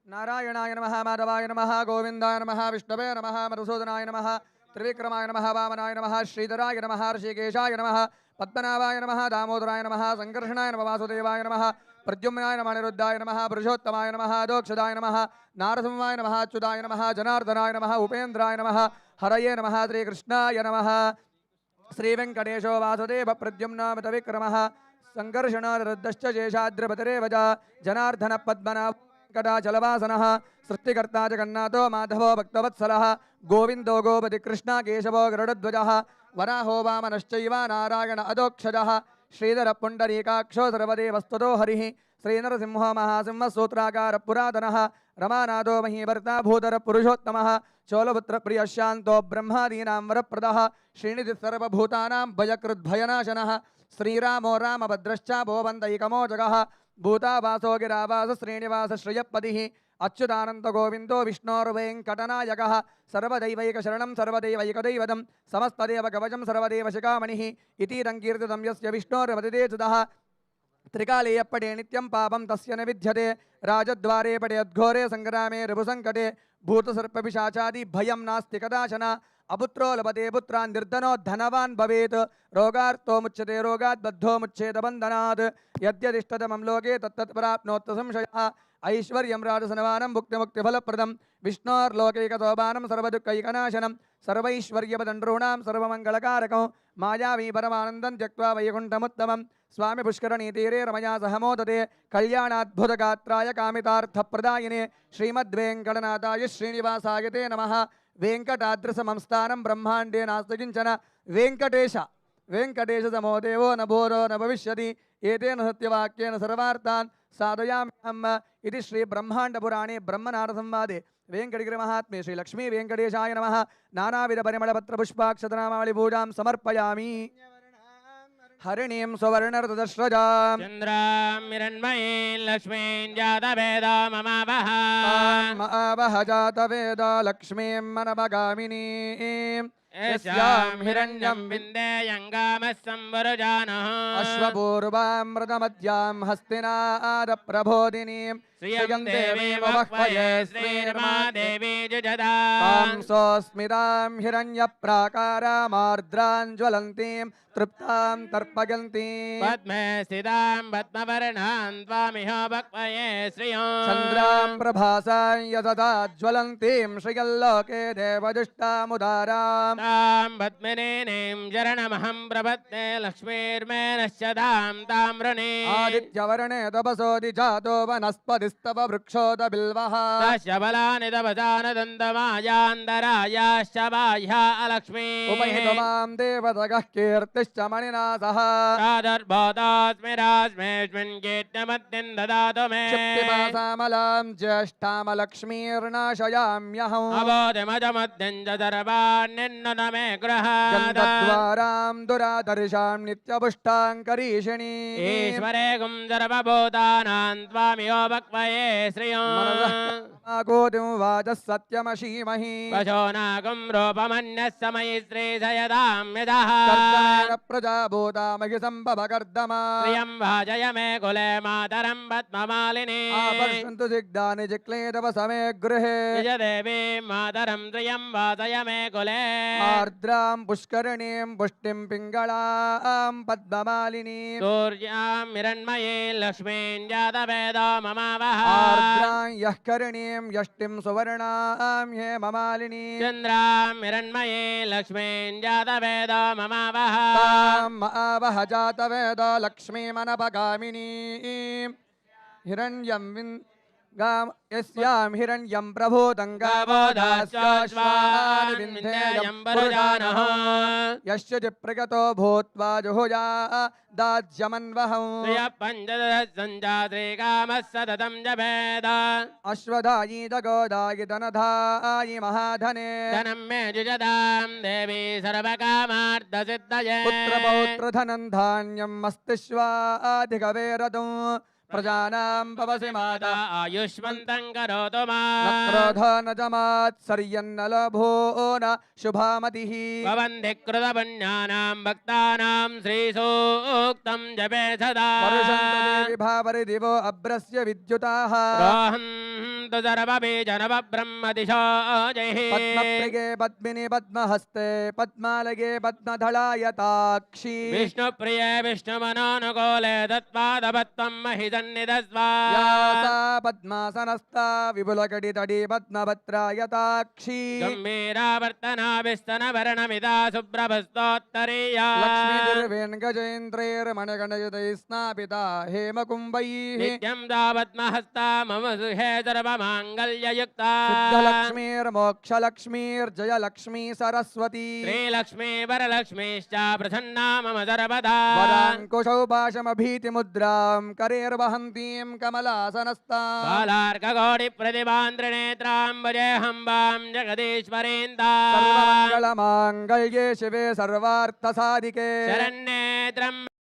नारायणाय नमः माधवाय नमः गोविंदाय नमः विष्णवे नमः मधुसूदनाय नमः त्रिविक्रमाय नमः वामनाय नमः श्रीधराय नमः ऋषिकेशाय नमः पद्मनाभाय नमः दामोदराय नमः संकर्षणाय नमः वासुदेवाय नमः प्रद्युम्नाय नमः अनिरुद्धाय नमः पुरुषोत्तमाय नमः अधोक्षदाय नमः नारसिंहाय नमः अच्युताय नमः जनार्दनाय नमः उपेन्द्राय नमः हरये नमः श्रीकृष्णाय नमः श्रीवेंकटेशो वासुदेव प्रद्युम्नामित विक्रमः संकर्षणानिरुद्धश्च शेषाद्रिपतिरेव जनार्दन पद्मनाभकटाचलवासनः सृष्टिकर्ता जगन्नाथो माधवो भक्तवत्सलः गोविन्दो गोपति कृष्ण केशवो गरुडध्वजः वराहो वामनश्चैव नारायण अधोक्षजः श्रीधर पुण्डरीकाक्षो सर्वदेवस्तुतो हरिः श्रीनरसिंहो महासिंह सूत्राकार पुरातनः रमानाथो महीभर्ता भूधर पुरुषोत्तमः चोलपुत्र प्रिय शांतो ब्रह्मादीनां वरप्रदः श्रीनिधि सर्वभूतानां भयकृद्भयनाशनः श्रीरामो रामभद्रश्च भोवन्तैकमोजगः भूतावासो गिरावास श्रीनिवास श्रियपतिः अच्युतानंद गोविंदो विष्णोर्वेङ्कटनायकः सर्वदैवैकशरणं सर्वदैवैकदैवतं समस्तदेवकवचं सर्वदेवशिखामणिः इतीदं कीर्तितं यस्य विष्णोर्वदितेजुतः त्रिकाले पटे नित्यं पापं तस्य न विद्यते राजद्वारे पटेद्घोरे संग्रामे ऋभुसङ्कटे भूतसर्पपिशाचादि भयं नास्ति कदाचन अपुत्रो लभते पुत्रान् निर्धनो धनवान् भवेत् रोगार्तो मुच्यते रोगात् बद्धो मुच्येत बन्धनात् यद्यदिष्टतमं लोके तत्तत्प्राप्नोत् संशयः ऐश्वर्यं राजसनवानं भुक्तिमुक्तिफलप्रदं विष्णोर्लोकैकशोभानं सर्वदुःखैकनाशनं सर्वैश्वर्यपदनॄणां सर्वमङ्गलकारकं मायावी परमानन्दं त्यक्त्वा वैकुण्ठमुत्तमं स्वामी पुष्करणीतीरे रमया सह मोदते कल्याणाद्भुतगात्राय कामितार्थप्रदायिने श्रीमद्वेङ्कटनाथाय श्रीनिवासाय ते नमः वेङ्कटाद्रिसमंस्थानं ब्रह्माण्डे नास्ति किञ्चन वेङ्कटेशसमो देवो न भूतो न भविष्यति एतेन सत्यवाक्येन सर्वार्थान् साधयाम्यहम् इति श्रीब्रह्माण्डपुराणे ब्रह्मनारसंवादे वेङ्कटगिरिमहात्म्ये श्रीलक्ष्मी वेङ्कटेशाय नमः नानाविधपरिमलपत्रपुष्पाक्षतनामावलिपूजां समर्पयामि हरिणीं सुवर्णरतदश्रजां चन्द्रां हिरण्मयीं लक्ष्मीं जातवेदो ममावह जातवेदो लक्ष्मीं मनमगामिनीं यस्यां हिरण्यं विन्देयङ्गामः संवरुजानः अश्वपूर्वामृतमध्यां हस्तिनादप्रबोधिनीं श्रियं देवी वह्वये श्रीरमा देवी जुजदा सोऽस्मितां हिरण्यप्राकारामार्द्रां ज्वलन्तीं तृप्तां तर्पयन्तीं पद्मे स्थितां पद्मवर्णां त्वामिह वह्वये श्रियं चन्द्रां प्रभासां यतता ज्वलन्तीं श्रियल्लोके देवदुष्टामुदारां तां पद्मिनीं शरणमहं प्रपद्ये लक्ष्मीर्मे नश्यतां ताम्रणे आदित्यवर्णे तपसोऽधि जातो वनस्पतिस्तव वृक्षोदबिल्वः तस्य बलानि तपसानदन्तमायान्तरायाश्च बाह्या अलक्ष्मी उपहितमां देवतगः कीर्तिश्च मणिना सह प्रादुर्भूतोऽस्मि रास्मेऽस्मिन् कीर्तिमद्दिं ददातु मे क्षिप्तिपासामलां ज्येष्ठामलक्ष्मीर्नाशयाम्यहम् अबोधिमजमद्दिं च सर्वान्निन्नुत मे गृहात् गन्धद्वारां दुरादर्शां नित्यपुष्टाङ्करीषिणी ईश्वरे गुं सर्वभूतानां त्वामिहो वक्वये श्रियं कोटिं वाचः सत्यमशीमहि पशूनागुं रूपमन्यः समयि श्रीशयदां यदः कर्दमेन प्रजाभूतामहि सम्भवकर्दमा श्रियं भाजय मे कुले मातरं पद्ममालिनी आपर्षन्तु सिग्धानि जिक्लेतव समे गृहे निज देवी मातरं श्रियं वासय मे कुले आर्द्रां पुष्करणीं पुष्टिं पिङ्गळां पद्ममालिनीं सूर्यां हिरण्मयीं लक्ष्मीं जातवेदो ममावह आर्द्रां यः करणीं यष्टिं सुवर्णां हेममालिनीं चन्द्रां हिरण्मयीं लक्ष्मीं जातवेदो ममावह ताम् आवह जातवेदो लक्ष्मीमनपगामिनीं हिरण्यं यस्यां हिरण्यं प्रभूतं गावो दास्याश्वानि विन्ध्येयं पुरुजानः यश्च चिप्रगतो भूत्वा जुहुजा दाज्यमन्वहम् पञ्चदशसञ्जात्रिकामः सततं जपेद अश्वधायी दगोदायि धनधायि महाधने धनं मे जुजदां देवी सर्वकामार्थसिद्धये पुत्रपौत्रधनं धान्यं मस्तिष्वाधिकवेरतुं प्रजानां भवसि माता आयुष्मन्तं करोतु मा न क्रोध न च मात्सर्यन्न लभो न शुभामतिः भवन्ति कृतपुण्यानां भक्तानां श्रीसूक्तं जपे सदा वर्षन्तु देवि भावरिदिवो अभ्रस्य विद्युताः रोहन्तु सर्वबीजनवब्रह्मदिशो जैः पद्मप्रिये पद्मिनि पद्महस्ते पद्मालये पद्मधलायताक्षी विष्णुप्रिये विष्णुमनोनुकूले तत्पादपत्वं महिसन्निधस्वा या सा पद्मासनस्था विपुलकटितटी पद्मभद्रायताक्षी गम्भीरावर्तनाभिस्तनभरणमिदा शुभ्रभस्तोत्तरीया लक्ष्मीर्वेङ्गजेन्द्रैर्मणगणयुतैः स्नापिता हेमकुम्भैः नित्यं तावत्महस्ता मम सुहे सर्वमाङ्गल्ययुक्ता शुद्धलक्ष्मीर्मोक्षलक्ष्मीर्जयलक्ष्मी सरस्वती श्रीलक्ष्मी वरलक्ष्मीश्च प्रसन्ना मम सर्वदा वराङ्कुशौ पाशमभीतिमुद्रां करेर्वहन्तीं कमलासनस्ताम् बालार्कगौरिप्रतिभां त्रिनेत्रां भजेऽहम्बां जगदीश्वरेन्दा सर्वमङ्गलमाङ्गल्ये शिवे सर्वार्थसाधिके शरण्ये त्र्यम्बके